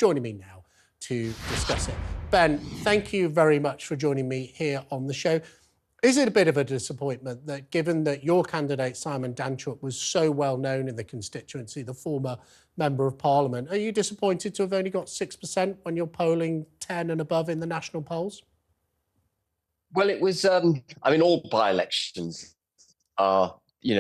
joining me now to discuss it. Ben, thank you very much for joining me here on the show. Is it a bit of a disappointment that, given that your candidate, Simon Danczuk, was so well known in the constituency, the former Member of Parliament, are you disappointed to have only got 6% when you're polling 10 and above in the national polls? Well, it was, all by-elections are,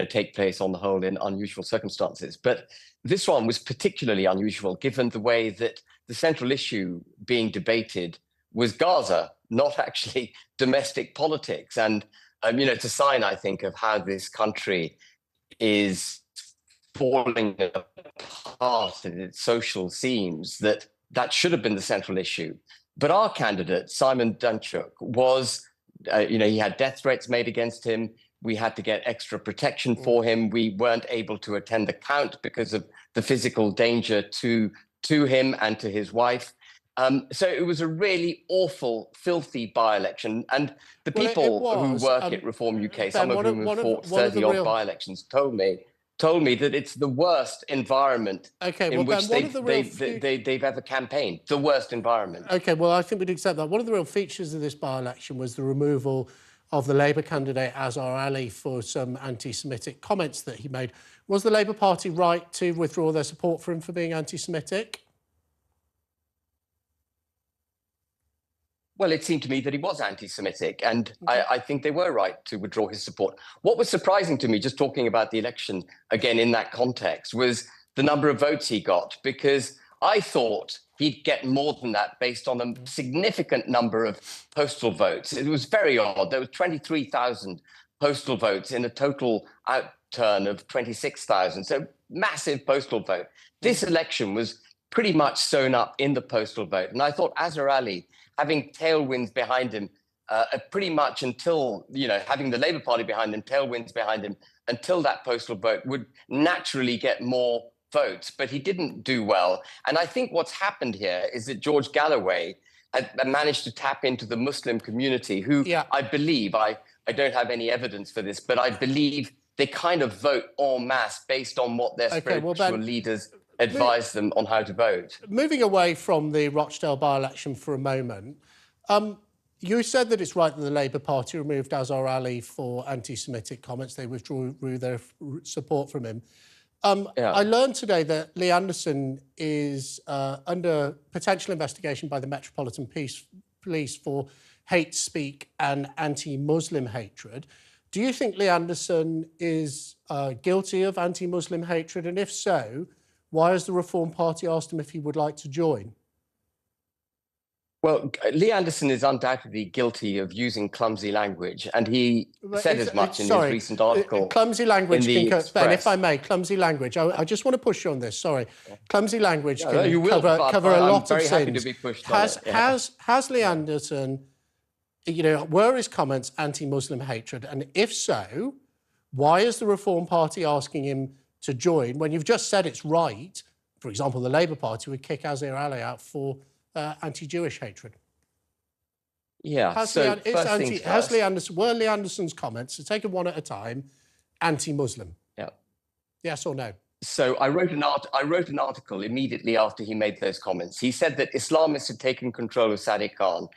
take place on the whole in unusual circumstances. But this one was particularly unusual given the way that the central issue being debated was Gaza, not actually domestic politics. And, it's a sign, I think, of how this country is falling apart in its social seams, that should have been the central issue. But our candidate, Simon Danczuk, was, he had death threats made against him. We had to get extra protection for him. We weren't able to attend the count because of the physical danger to him and to his wife. So it was a really awful, filthy by-election. And the people who work at Reform UK, some of whom have fought 30-odd by-elections, told me that it's the worst environment in which they've ever campaigned, the worst environment. OK, well, I think we'd accept that. One of the real features of this by-election was the removal of the Labour candidate, Azhar Ali, for some anti-Semitic comments that he made. Was the Labour Party right to withdraw their support for him for being anti-Semitic? Well, it seemed to me that he was anti-Semitic, and I think they were right to withdraw his support. What was surprising to me, just talking about the election again in that context, was the number of votes he got, because I thought he'd get more than that based on a significant number of postal votes. It was very odd. There was 23,000 postal votes in a total outturn of 26,000. So massive postal vote. This election was pretty much sewn up in the postal vote. And I thought Azhar Ali, having tailwinds behind him, pretty much until, having the Labour Party behind him, tailwinds behind him, until that postal vote would naturally get more votes. But he didn't do well. And I think what's happened here is that George Galloway had managed to tap into the Muslim community, who I believe, I don't have any evidence for this, but I believe they kind of vote en masse based on what their spiritual leaders advise them on how to vote. Moving away from the Rochdale by-election for a moment, you said that it's right that the Labour Party removed Azhar Ali for anti-Semitic comments. They withdrew their support from him. I learned today that Lee Anderson is under potential investigation by the Metropolitan Police for hate speak and anti-Muslim hatred. Do you think Lee Anderson is guilty of anti-Muslim hatred? And if so, why has the Reform Party asked him if he would like to join? Well, Lee Anderson is undoubtedly guilty of using clumsy language, and he said as much in his recent article. Clumsy language, Ben, if I may, clumsy language. I just want to push you on this, sorry. Clumsy language can cover a lot of sins. Happy to be pushed on it. Has Lee Anderson, were his comments anti-Muslim hatred? And if so, why is the Reform Party asking him to join when you've just said it's right? For example, the Labour Party would kick Azhar Ali out for anti-Jewish hatred. Yeah. Were Lee Anderson's comments, to take it one at a time, anti-Muslim? Yeah. Yes or no? So I wrote an article immediately after he made those comments. He said that Islamists had taken control of Sadiq Khan.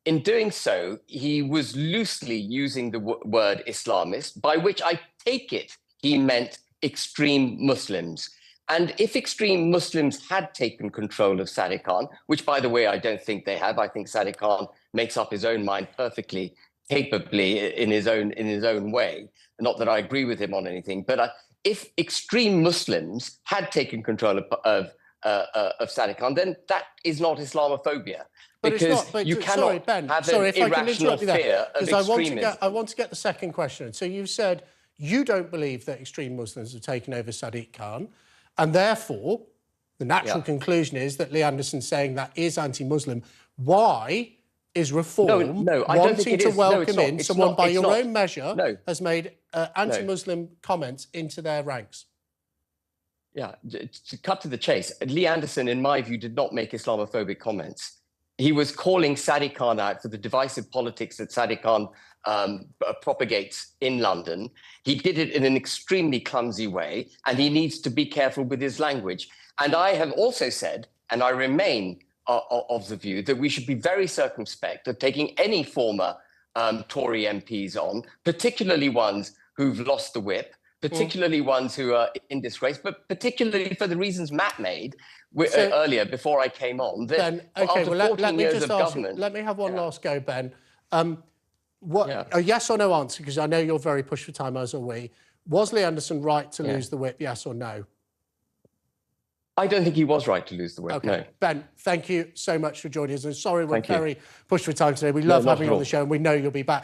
In doing so, he was loosely using the word Islamist, by which I take it he meant extreme Muslims. And if extreme Muslims had taken control of Sadiq Khan, which, by the way, I don't think they have, I think Sadiq Khan makes up his own mind perfectly, capably in his own way. Not that I agree with him on anything, but if extreme Muslims had taken control of Sadiq Khan, then that is not Islamophobia. Because you cannot have an irrational fear of extremism. I want to get the second question. So you've said you don't believe that extreme Muslims have taken over Sadiq Khan, and therefore the natural conclusion is that Lee Anderson saying that is anti-Muslim. Why is Reform wanting to welcome in someone by your own measure has made anti-Muslim comments into their ranks? Yeah, to cut to the chase, Lee Anderson, in my view, did not make Islamophobic comments. He was calling Sadiq Khan out for the divisive politics that Sadiq Khan propagates in London. He did it in an extremely clumsy way, and he needs to be careful with his language. And I have also said, and I remain of the view that we should be very circumspect of taking any former Tory MPs on, particularly ones who've lost the whip, particularly ones who are in disgrace, but particularly for the reasons Matt made earlier before I came on. That Ben, okay, after well, 14 let me years just of ask government, you, let me have one last go, Ben. Yeah. A yes or no answer, because I know you're very pushed for time, as are we. Was Lee Anderson right to lose the whip, yes or no? I don't think he was right to lose the whip, no. Ben, thank you so much for joining us. And sorry we're Thank you. very pushed for time today. We No, love not having at you on all. the show, and we know you'll be back.